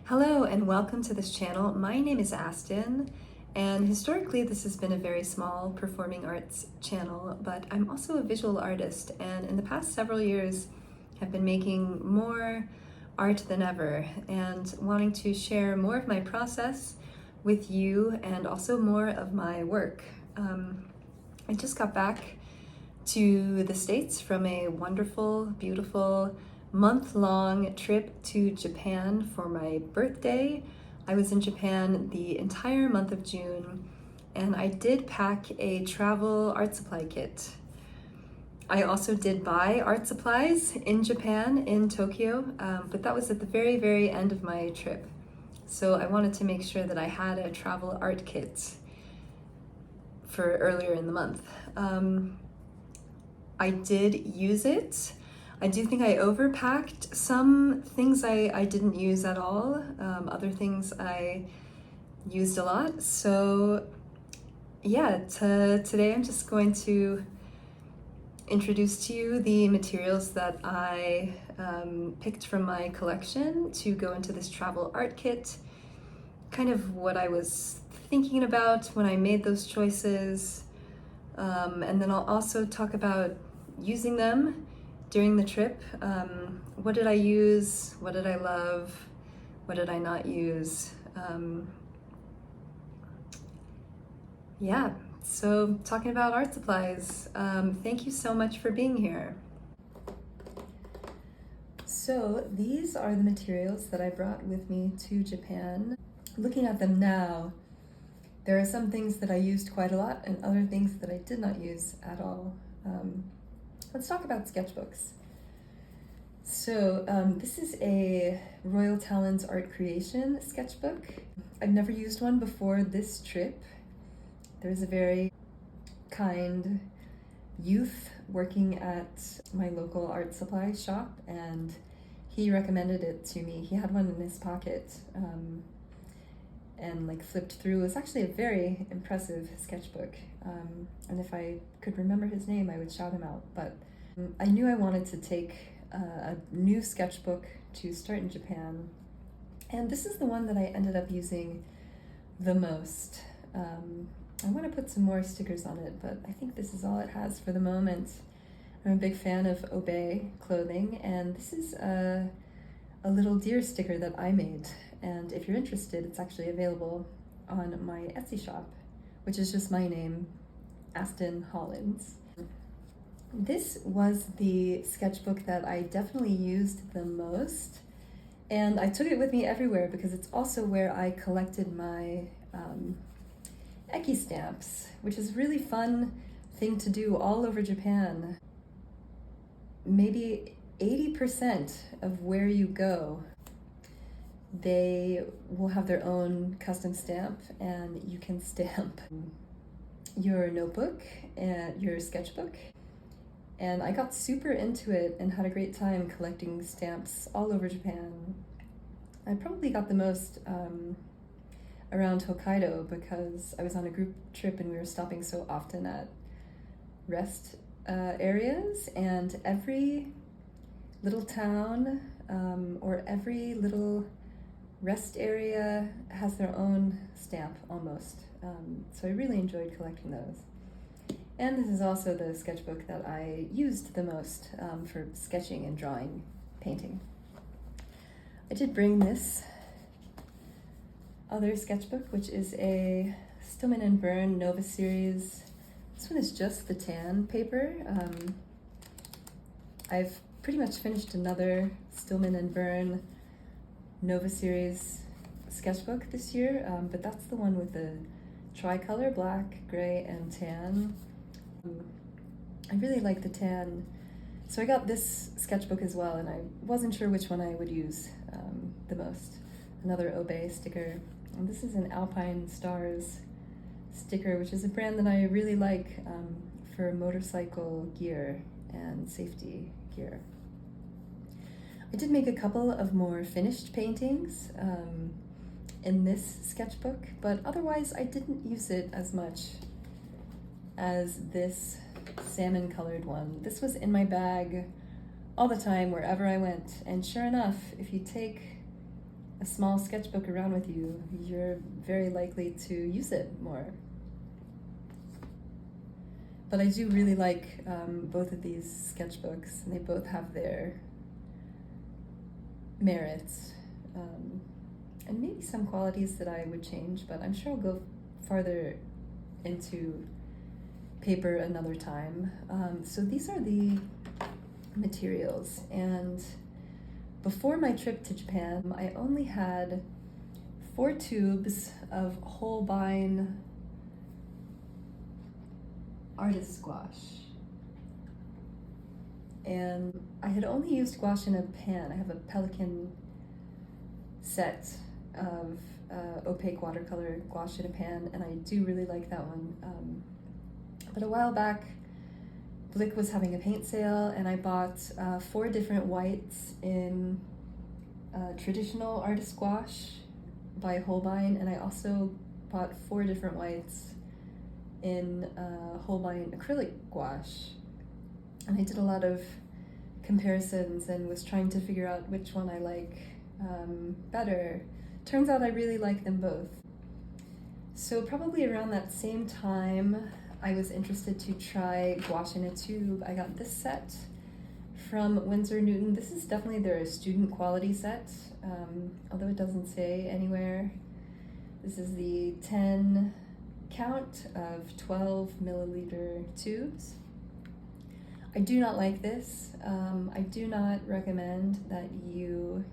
Hello and welcome to this channel. My name is Aston, and historically this has been a very small performing arts channel, but I'm also a visual artist, and in the past several years have been making more art than ever and wanting to share more of my process with you and also more of my work. I just got back to the States from a wonderful, beautiful, month-long trip to Japan for my birthday. I was in Japan the entire month of June, and I did pack a travel art supply kit. I also did buy art supplies in Japan, in Tokyo, but that was at the very, very end of my trip. So I wanted to make sure that I had a travel art kit for earlier in the month. I did use it. I do think I overpacked. Some things I didn't use at all. Other things I used a lot. So yeah, today I'm just going to introduce to you the materials that I picked from my collection to go into this travel art kit. Kind of what I was thinking about when I made those choices. And then I'll also talk about using them during the trip. What did I use? What did I love? What did I not use? Yeah, so talking about art supplies, thank you so much for being here. So these are the materials that I brought with me to Japan. Looking at them now, there are some things that I used quite a lot and other things that I did not use at all. Let's talk about sketchbooks. So this is a Royal Talons Art Creation sketchbook. I've never used one before this trip. There's a very kind youth working at my local art supply shop, and he recommended it to me. He had one in his pocket and like flipped through. It was actually a very impressive sketchbook. And if I could remember his name, I would shout him out. But I knew I wanted to take a new sketchbook to start in Japan. And this is the one that I ended up using the most. I want to put some more stickers on it, but I think this is all it has for the moment. I'm a big fan of Obey clothing, and this is a little deer sticker that I made. And if you're interested, it's actually available on my Etsy shop, which is just my name, Aston Hollins. This was the sketchbook that I definitely used the most, and I took it with me everywhere because it's also where I collected my Eki stamps, which is a really fun thing to do all over Japan. Maybe 80% of where you go, they will have their own custom stamp, and you can stamp your notebook and your sketchbook. And I got super into it and had a great time collecting stamps all over Japan. I probably got the most around Hokkaido because I was on a group trip and we were stopping so often at rest areas, and every little town or every little rest area has their own stamp almost. So I really enjoyed collecting those. And this is also the sketchbook that I used the most for sketching and drawing, painting. I did bring this other sketchbook, which is a Stillman and Byrne Nova series. This one is just the tan paper. I've pretty much finished another Stillman and Byrne Nova series sketchbook this year, but that's the one with the tricolor, black, gray, and tan. I really like the tan, so I got this sketchbook as well, and I wasn't sure which one I would use the most. Another Obey sticker, and this is an Alpine Stars sticker, which is a brand that I really like for motorcycle gear and safety gear. I did make a couple of more finished paintings in this sketchbook, but otherwise I didn't use it as much as this salmon colored one. This was in my bag all the time wherever I went, and sure enough, if you take a small sketchbook around with you, you're very likely to use it more. But I do really like both of these sketchbooks, and they both have their merits, and maybe some qualities that I would change, but I'm sure I'll go farther into paper another time. So these are the materials, and before my trip to Japan, I only had 4 tubes of Holbein artist gouache. And I had only used gouache in a pan. I have a Pelican set of opaque watercolor gouache in a pan, and I do really like that one. But a while back, Blick was having a paint sale, and I bought 4 different whites in traditional artist gouache by Holbein, and I also bought 4 different whites in Holbein acrylic gouache. And I did a lot of comparisons and was trying to figure out which one I like better. Turns out I really like them both. So probably around that same time, I was interested to try gouache in a tube. I got this set from Winsor Newton. This is definitely their student quality set, although it doesn't say anywhere. This is the 10 count of 12 milliliter tubes. I do not like this. I do not recommend that you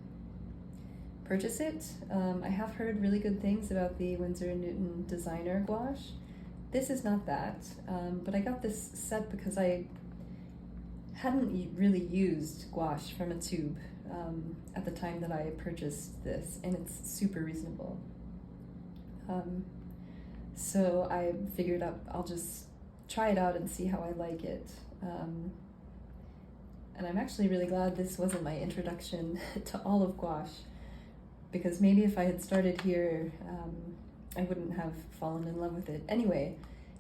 purchase it. I have heard really good things about the Winsor Newton designer gouache. This is not that, but I got this set because I hadn't really used gouache from a tube at the time that I purchased this, and it's super reasonable. So I figured I'll just try it out and see how I like it. And I'm actually really glad this wasn't my introduction to all of gouache, because maybe if I had started here, I wouldn't have fallen in love with it. Anyway,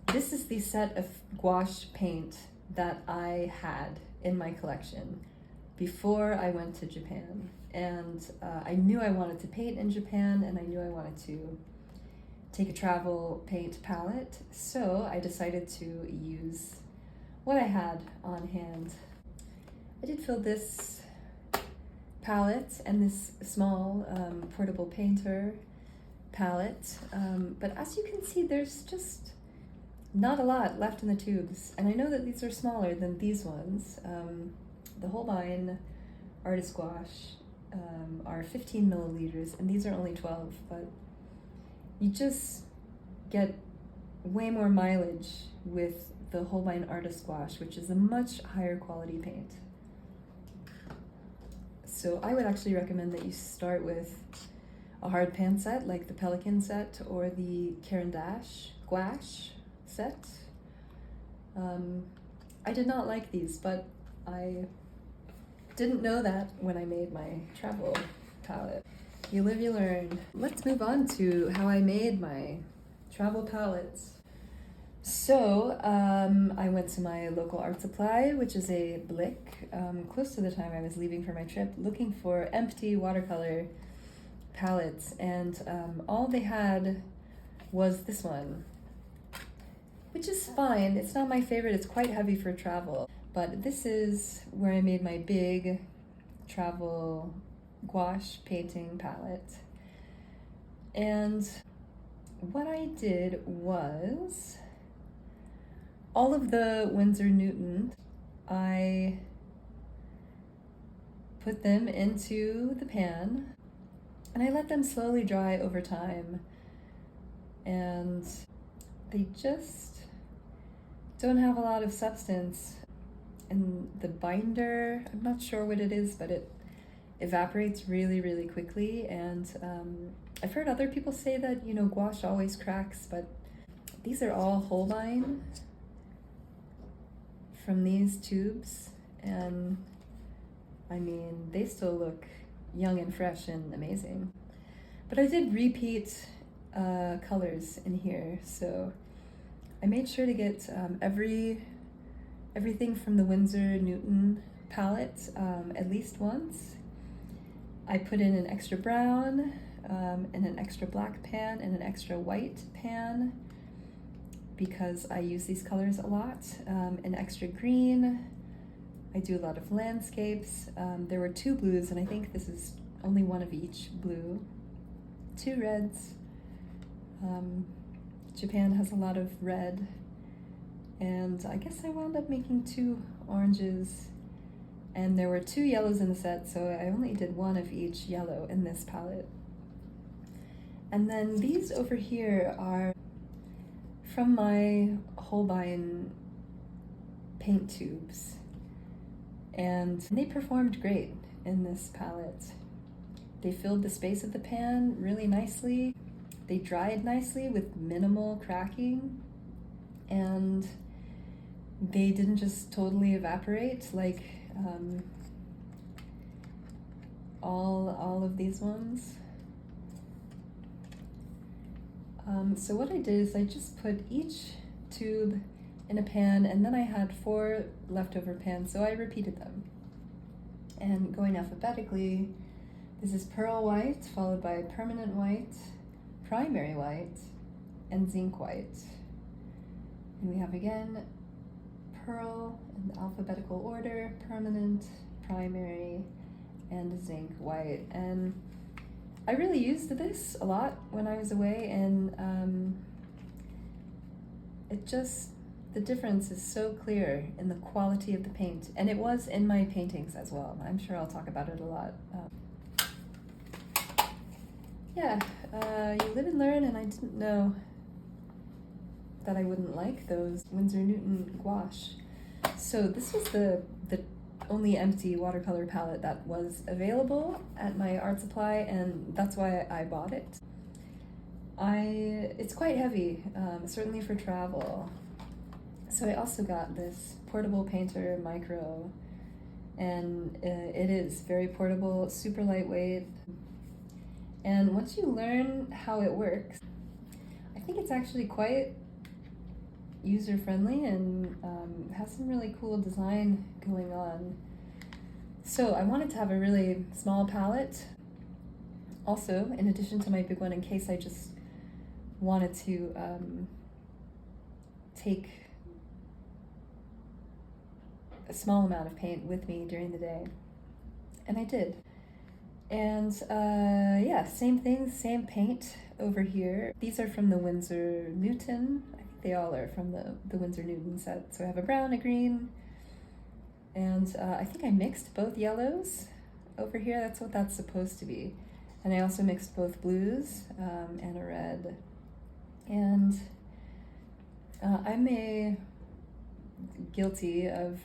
this is the set of gouache paint that I had in my collection before I went to Japan. And I knew I wanted to paint in Japan, and I knew I wanted to take a travel paint palette, so I decided to use what I had on hand. I did fill this palette and this small portable painter palette, but as you can see, there's just not a lot left in the tubes, and I know that these are smaller than these ones. The Holbein artist gouache are 15 milliliters, and these are only 12, but you just get way more mileage with the Holbein artist gouache, which is a much higher quality paint. So I would actually recommend that you start with a hard pan set like the Pelican set or the Caran d'Ache gouache set. I did not like these, but I didn't know that when I made my travel palette. You live, you learn. Let's move on to how I made my travel palettes. So I went to my local art supply, which is a Blick, close to the time I was leaving for my trip, looking for empty watercolor palettes, and all they had was this one, which is fine. It's not my favorite. It's quite heavy for travel, but this is where I made my big travel gouache painting palette. And what I did was all of the Winsor Newton, I put them into the pan and I let them slowly dry over time, and they just don't have a lot of substance. And the binder, I'm not sure what it is, but it evaporates really, really quickly. And I've heard other people say that, you know, gouache always cracks, but these are all Holbein from these tubes, and I mean, they still look young and fresh and amazing. But I did repeat colors in here, so I made sure to get everything from the Winsor Newton palette at least once. I put in an extra brown and an extra black pan and an extra white pan because I use these colors a lot. An extra green. I do a lot of landscapes. There were 2 blues, and I think this is only one of each blue. 2 reds. Japan has a lot of red. And I guess I wound up making 2 oranges. And there were 2 yellows in the set, so I only did 1 of each yellow in this palette. And then these over here are from my Holbein paint tubes. And they performed great in this palette. They filled the space of the pan really nicely. They dried nicely with minimal cracking. And they didn't just totally evaporate like all of these ones. So what I did is I just put each tube in a pan, and then I had 4 leftover pans, so I repeated them. And going alphabetically, this is pearl white, followed by permanent white, primary white, and zinc white. And we have again pearl in alphabetical order, permanent, primary, and zinc white. And I really used this a lot when I was away, and the difference is so clear in the quality of the paint, and it was in my paintings as well. I'm sure I'll talk about it a lot. You live and learn, and I didn't know that I wouldn't like those Winsor Newton gouache. So this was the only empty watercolor palette that was available at my art supply, and that's why I bought it. It's quite heavy, certainly for travel. So I also got this portable painter micro, and it is very portable, super lightweight. And once you learn how it works, I think it's actually quite user-friendly and has some really cool design going on. So I wanted to have a really small palette also, in addition to my big one, in case I just wanted to take a small amount of paint with me during the day. And I did. And same thing, same paint over here. These are from the Winsor Newton. I think they all are from the Winsor Newton set. So I have a brown, a green, and I think I mixed both yellows over here. That's what that's supposed to be. And I also mixed both blues and a red. And I'm guilty of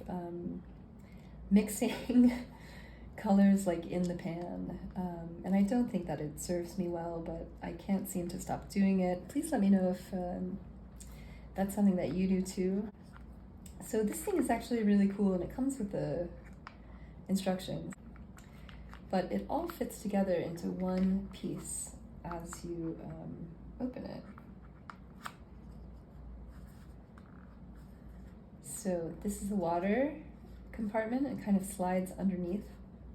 mixing colors like in the pan, and I don't think that it serves me well, but I can't seem to stop doing it. Please let me know if that's something that you do too. So this thing is actually really cool, and it comes with the instructions, but it all fits together into one piece as you open it. So this is the water compartment. It kind of slides underneath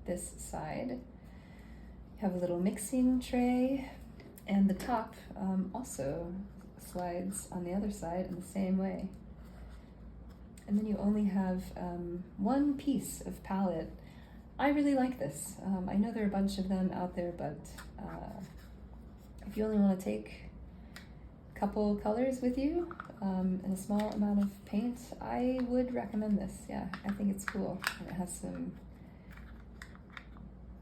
this side. You have a little mixing tray, and the top also slides on the other side in the same way. And then you only have one piece of palette. I really like this. I know there are a bunch of them out there, but if you only want to take a couple colors with you and a small amount of paint, I would recommend this. Yeah, I think it's cool. And it has some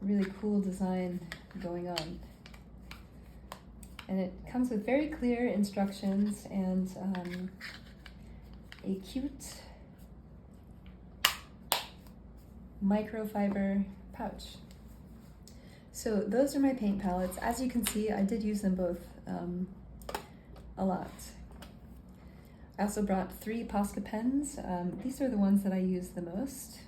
really cool design going on. And it comes with very clear instructions and a cute microfiber pouch. So those are my paint palettes. As you can see, I did use them both a lot. I also brought 3 Posca pens. These are the ones that I use the most,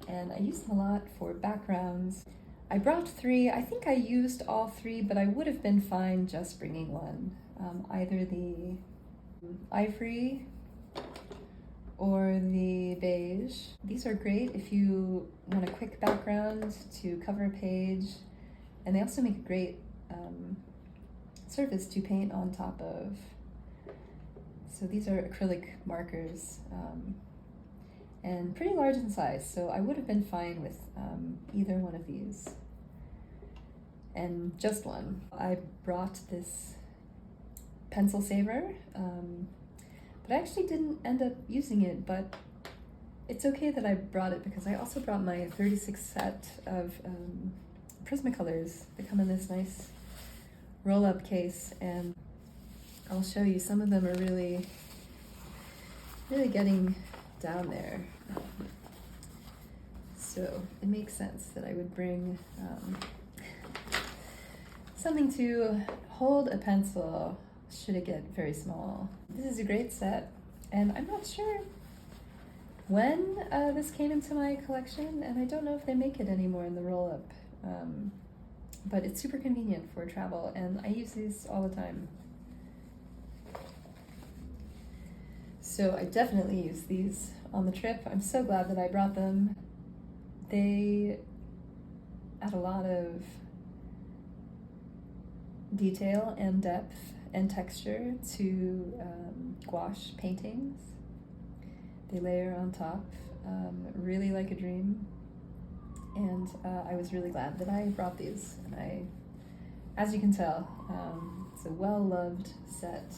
and I use them a lot for backgrounds. I brought 3. I think I used all 3, but I would have been fine just bringing one. Either the ivory or the beige. These are great if you want a quick background to cover a page, And they also make a great surface to paint on top of. So these are acrylic markers, and pretty large in size, so I would have been fine with either one of these. And just one. I brought this pencil saver, but I actually didn't end up using it, but it's okay that I brought it because I also brought my 36 set of Prismacolors. They come in this nice roll-up case, and I'll show you. Some of them are really getting down there. So it makes sense that I would bring something to hold a pencil should it get very small. This is a great set, and I'm not sure when this came into my collection, and I don't know if they make it anymore in the roll-up, but it's super convenient for travel, and I use these all the time. So I definitely use these on the trip. I'm so glad that I brought them. They add a lot of detail and depth and texture to gouache paintings. They layer on top, really like a dream. And I was really glad that I brought these. And as you can tell, it's a well-loved set.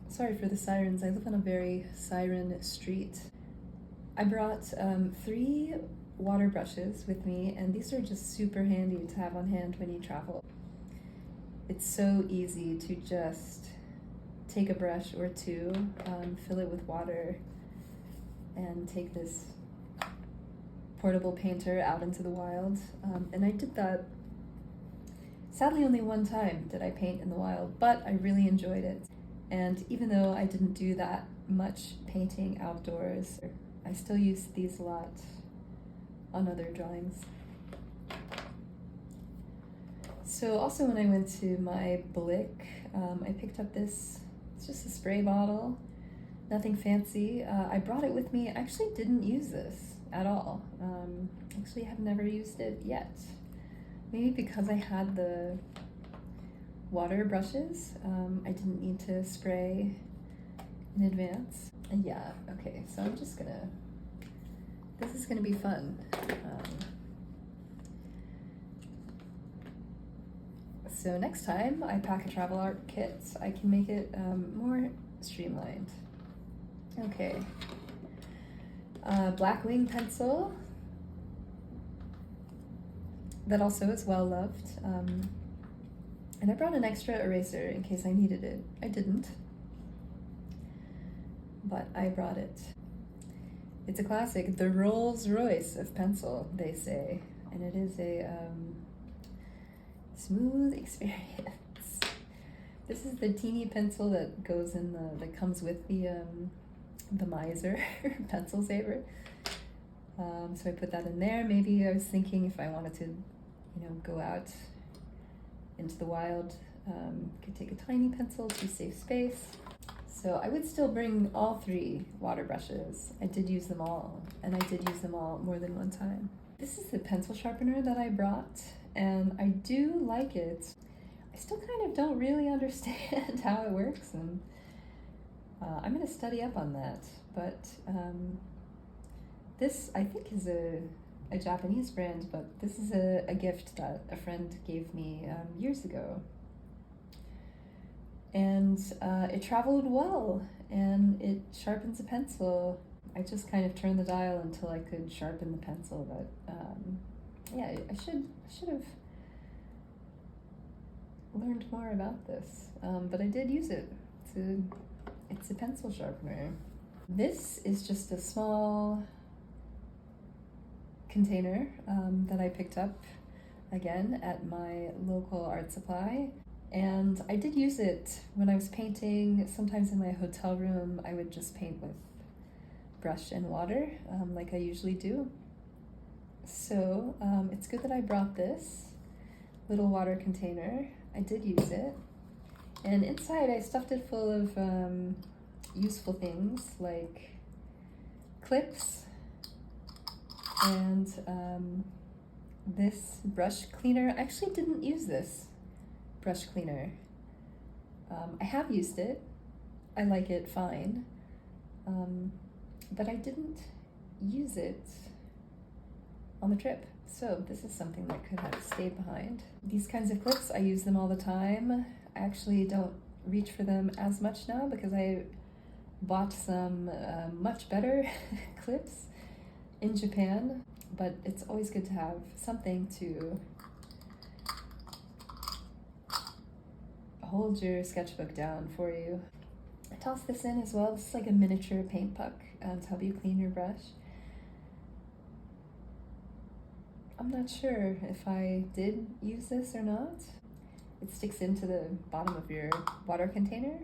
Sorry for the sirens. I live on a very siren street. I brought 3 water brushes with me, and these are just super handy to have on hand when you travel. It's so easy to just take a brush or two, fill it with water, and take this portable painter out into the wild. And I did that, sadly only one time did I paint in the wild, but I really enjoyed it. And even though I didn't do that much painting outdoors, I still use these a lot on other drawings. So also when I went to my Blick, I picked up this, it's just a spray bottle, nothing fancy. I brought it with me. I actually didn't use this at all. Actually have never used it yet. Maybe because I had the water brushes, I didn't need to spray in advance. And yeah, okay, so I'm just gonna, this is gonna be fun. So next time I pack a travel art kit, I can make it more streamlined. Okay, black wing pencil that also is well loved. And I brought an extra eraser in case I needed it. I didn't, but I brought it. It's a classic, the Rolls Royce of pencil, they say, and it is a smooth experience. This is the teeny pencil that goes in that comes with the Miser pencil saver. So I put that in there. Maybe I was thinking if I wanted to, go out into the wild, could take a tiny pencil to save space. So I would still bring all 3 water brushes. I did use them all, and I did use them all more than one time. This is the pencil sharpener that I brought, and I do like it. I still kind of don't really understand how it works, and I'm gonna study up on that. But this, I think, is a Japanese brand, but this is a gift that a friend gave me years ago. And it traveled well, and it sharpens a pencil. I just kind of turned the dial until I could sharpen the pencil, but yeah, I should have learned more about this, but I did use it. It's a pencil sharpener. This is just a small container that I picked up again at my local art supply. And I did use it when I was painting. Sometimes in my hotel room, I would just paint with brush and water, like I usually do. So it's good that I brought this little water container. I did use it. And inside I stuffed it full of useful things like clips And this brush cleaner, I actually didn't use this brush cleaner. I have used it. I like it fine. But I didn't use it on the trip. So this is something that could have stayed behind. These kinds of clips, I use them all the time. I actually don't reach for them as much now because I bought some much better clips in Japan, but it's always good to have something to hold your sketchbook down for you. I toss this in as well. This is like a miniature paint puck to help you clean your brush. I'm not sure if I did use this or not. It sticks into the bottom of your water container,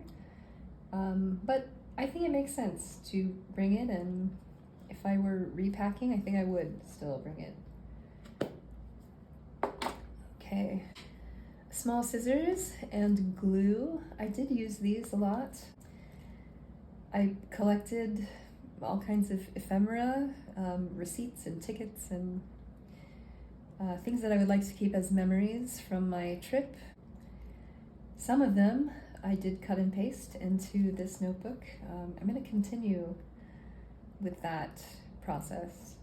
but I think it makes sense to bring it, and if I were repacking, I think I would still bring it. Okay, small scissors and glue. I did use these a lot. I collected all kinds of ephemera, receipts and tickets and things that I would like to keep as memories from my trip. Some of them I did cut and paste into this notebook. I'm going to continue with that process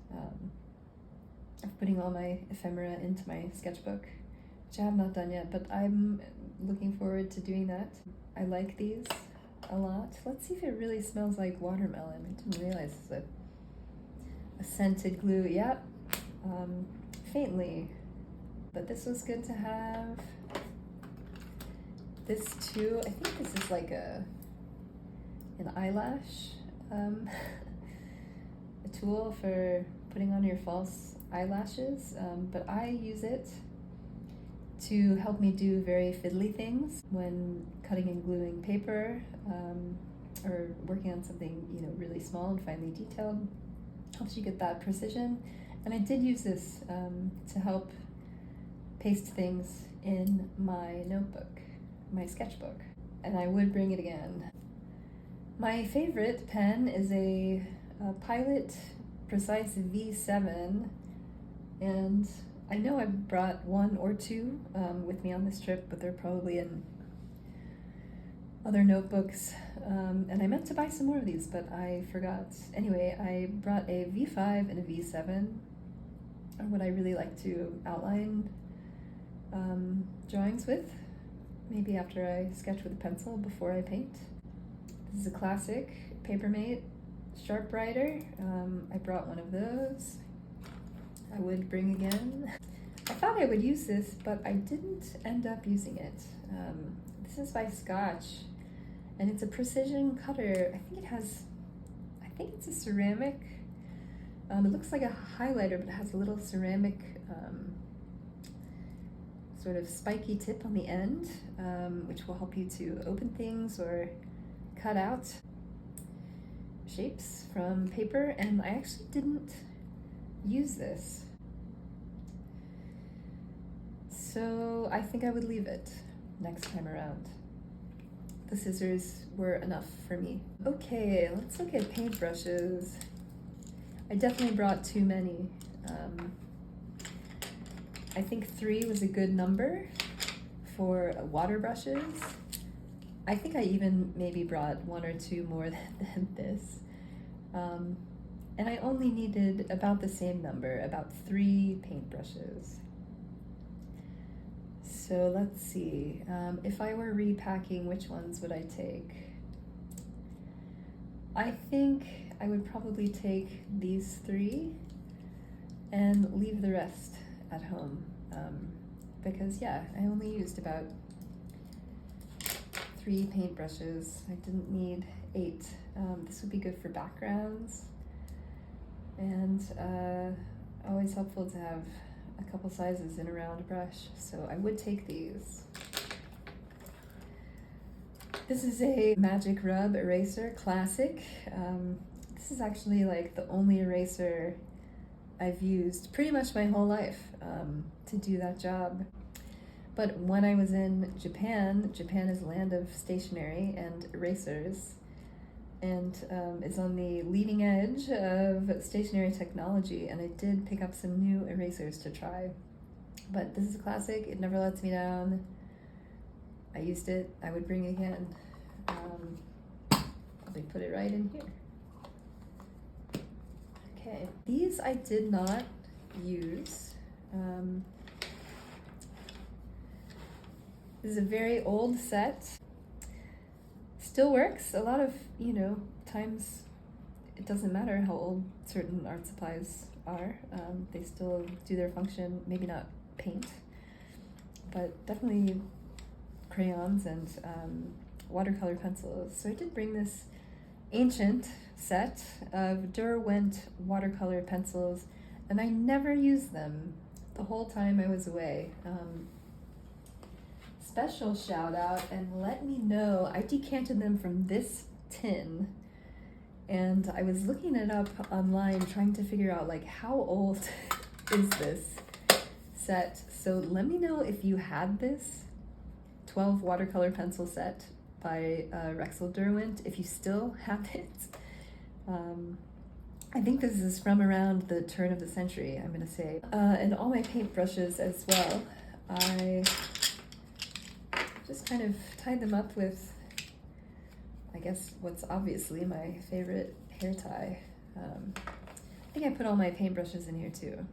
of putting all my ephemera into my sketchbook, which I have not done yet, but I'm looking forward to doing that. I like these a lot. Let's see if it really smells like watermelon. I didn't realize it's a scented glue. Yep, faintly, but this was good to have. This too, I think this is like an eyelash a tool for putting on your false eyelashes, but I use it to help me do very fiddly things when cutting and gluing paper, or working on something really small and finely detailed. Helps you get that precision. And I did use this to help paste things in my notebook, my sketchbook, and I would bring it again. My favorite pen is a Pilot Precise V7, and I know I brought one or two with me on this trip, but they're probably in other notebooks, and I meant to buy some more of these, but I forgot. Anyway, I brought a V5 and a V7, or what I really like to outline drawings with, maybe after I sketch with a pencil before I paint. This is a classic Papermate sharp writer. I brought one of those. I would bring again. I thought I would use this, but I didn't end up using it. This is by Gouache, and it's a precision cutter. I think it's a ceramic. It looks like a highlighter, but it has a little ceramic sort of spiky tip on the end, which will help you to open things or cut out shapes from paper, and I actually didn't use this. So I think I would leave it next time around. The scissors were enough for me. Okay, let's look at paintbrushes. I definitely brought too many. I think 3 was a good number for water brushes. I think I even maybe brought 1 or 2 more than this. And I only needed about the same number, about 3 paintbrushes. So let's see, if I were repacking, which ones would I take? I think I would probably take these 3 and leave the rest at home, because yeah, I only used about 3 paintbrushes. I didn't need 8. This would be good for backgrounds, and always helpful to have a couple sizes in a round brush, so I would take these. This is a Magic Rub eraser, classic. This is actually like the only eraser I've used pretty much my whole life to do that job. But when I was in Japan, Japan is a land of stationery and erasers, and is on the leading edge of stationery technology, and I did pick up some new erasers to try. But this is a classic. It never lets me down. I used it. I would bring it again. Let me put it right in here. Okay. These I did not use. This is a very old set. Still works. A lot of, times it doesn't matter how old certain art supplies are. They still do their function. Maybe not paint, but definitely crayons and watercolor pencils. So I did bring this ancient set of Derwent watercolor pencils, and I never used them the whole time I was away. Special shout out, and let me know, I decanted them from this tin, and I was looking it up online trying to figure out like how old is this set. So let me know if you had this 12 watercolor pencil set by Rexel Derwent, if you still have it. I think this is from around the turn of the century, I'm gonna say. And all my paintbrushes as well. I just kind of tied them up with, I guess, what's obviously my favorite hair tie. I think I put all my paintbrushes in here too.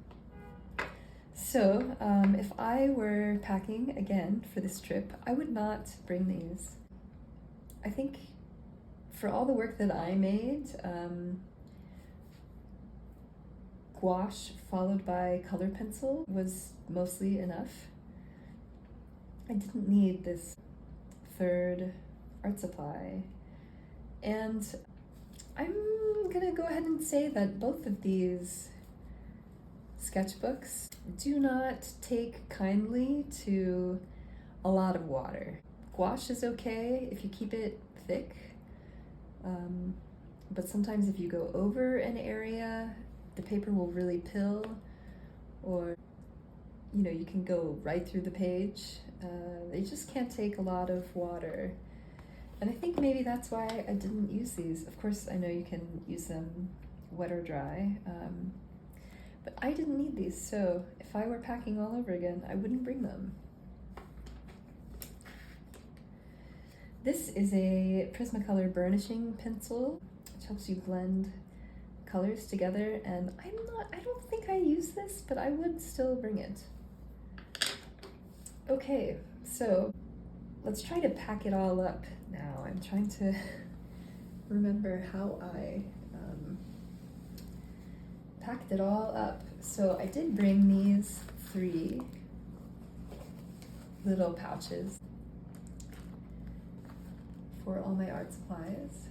So, if I were packing again for this trip, I would not bring these. I think for all the work that I made, gouache followed by color pencil was mostly enough. I didn't need this third art supply. And I'm gonna go ahead and say that both of these sketchbooks do not take kindly to a lot of water. Gouache is okay if you keep it thick, but sometimes if you go over an area, the paper will really pill, or you can go right through the page. They just can't take a lot of water. And I think maybe that's why I didn't use these. Of course, I know you can use them wet or dry, but I didn't need these, so if I were packing all over again, I wouldn't bring them. This is a Prismacolor burnishing pencil, which helps you blend colors together, and I don't think I use this, but I would still bring it. Okay, so let's try to pack it all up now. I'm trying to remember how I packed it all up. So I did bring these 3 little pouches for all my art supplies.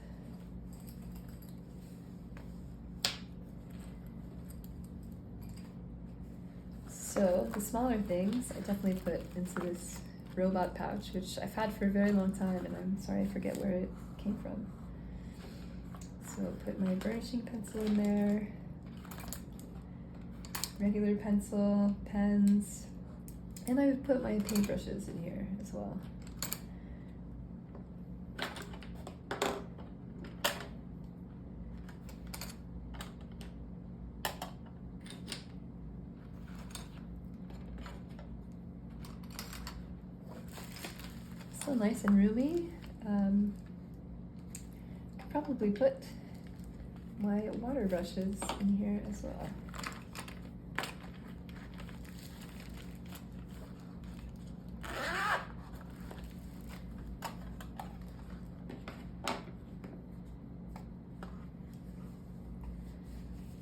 So the smaller things I definitely put into this robot pouch, which I've had for a very long time, and I'm sorry I forget where it came from. So I'll put my burnishing pencil in there, regular pencil, pens, and I would put my paintbrushes in here as well. So nice and roomy. Could probably put my water brushes in here as well.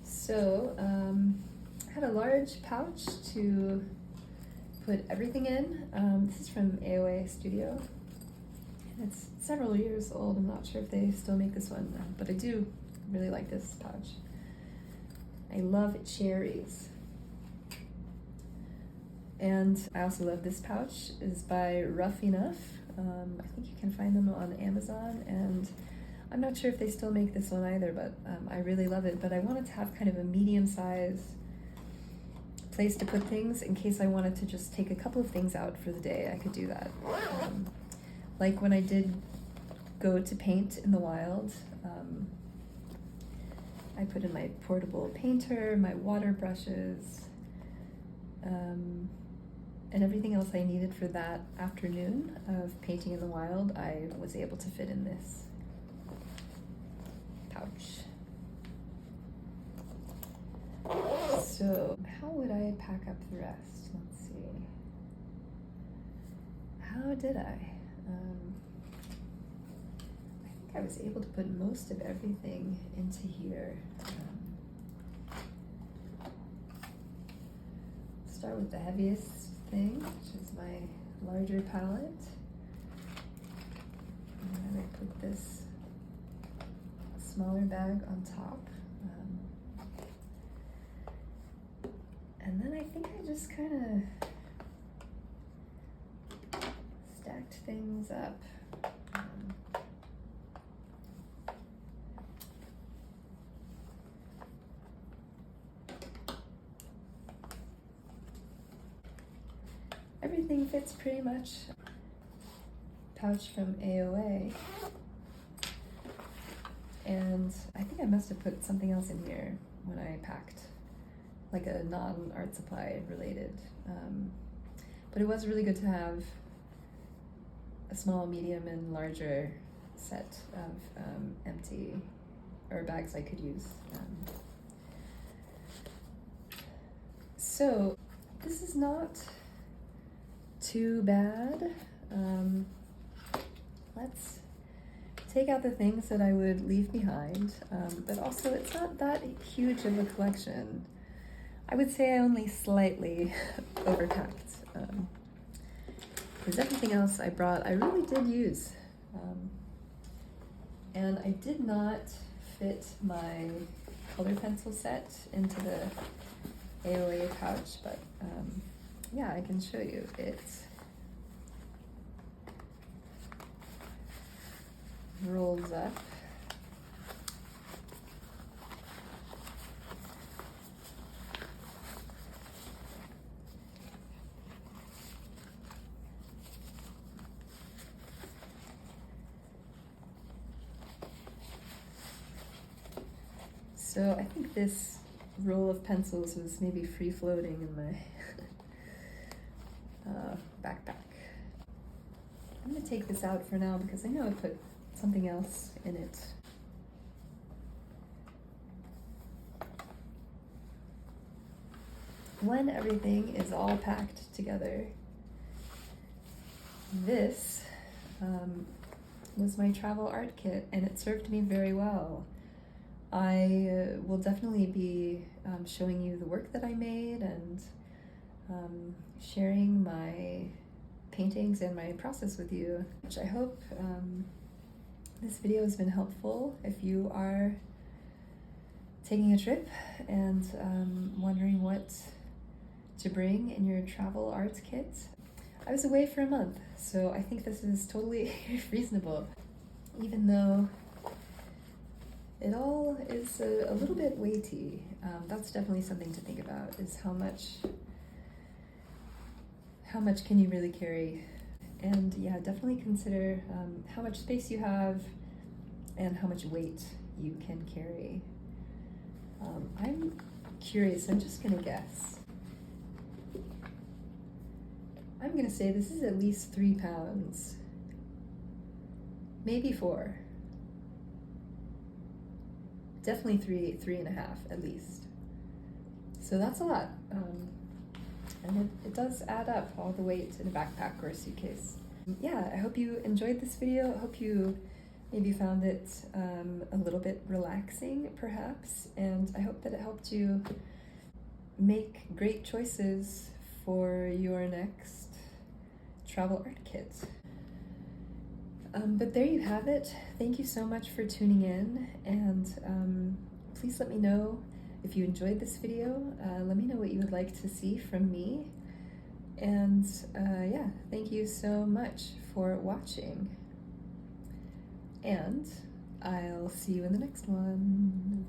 So I had a large pouch to put everything in. This is from AOA Studio. It's several years old. I'm not sure if they still make this one, but I do really like this pouch. I love cherries. And I also love this pouch. It's by Rough Enough. I think you can find them on Amazon, and I'm not sure if they still make this one either, but I really love it. But I wanted to have kind of a medium-sized place to put things in case I wanted to just take a couple of things out for the day. I could do that. Like when I did go to paint in the wild, I put in my portable painter, my water brushes, and everything else I needed for that afternoon of painting in the wild, I was able to fit in this pouch. So how would I pack up the rest? Let's see. How did I? I think I was able to put most of everything into here. Start with the heaviest thing, which is my larger palette. And then I put this smaller bag on top. And then I think I just kind of stacked things up. Everything fits pretty much. Pouch from AOA. And I think I must have put something else in here when I packed, like a non-art supply related. But it was really good to have a small, medium, and larger set of empty or bags I could use. So this is not too bad. Let's take out the things that I would leave behind, but also it's not that huge of a collection. I would say I only slightly overpacked, because everything else I brought I really did use. And I did not fit my color pencil set into the AOA pouch, but yeah, I can show you. It rolls up. So I think this roll of pencils was maybe free floating in my backpack. I'm gonna take this out for now because I know I put something else in it. When everything is all packed together, this was my travel art kit, and it served me very well. I will definitely be showing you the work that I made and sharing my paintings and my process with you, which I hope this video has been helpful if you are taking a trip and wondering what to bring in your travel arts kit. I was away for a month, so I think this is totally reasonable, even though it all is a little bit weighty. That's definitely something to think about, is how much can you really carry? And yeah, definitely consider how much space you have and how much weight you can carry. I'm curious, I'm just gonna guess. I'm gonna say this is at least 3 pounds, maybe 4. Definitely 3.5 at least. So that's a lot. And it does add up, all the weight in a backpack or a suitcase. Yeah, I hope you enjoyed this video. I hope you maybe found it a little bit relaxing, perhaps, and I hope that it helped you make great choices for your next travel art kit. But there you have it. Thank you so much for tuning in, and please let me know if you enjoyed this video. Let me know what you would like to see from me. And yeah, thank you so much for watching. And I'll see you in the next one.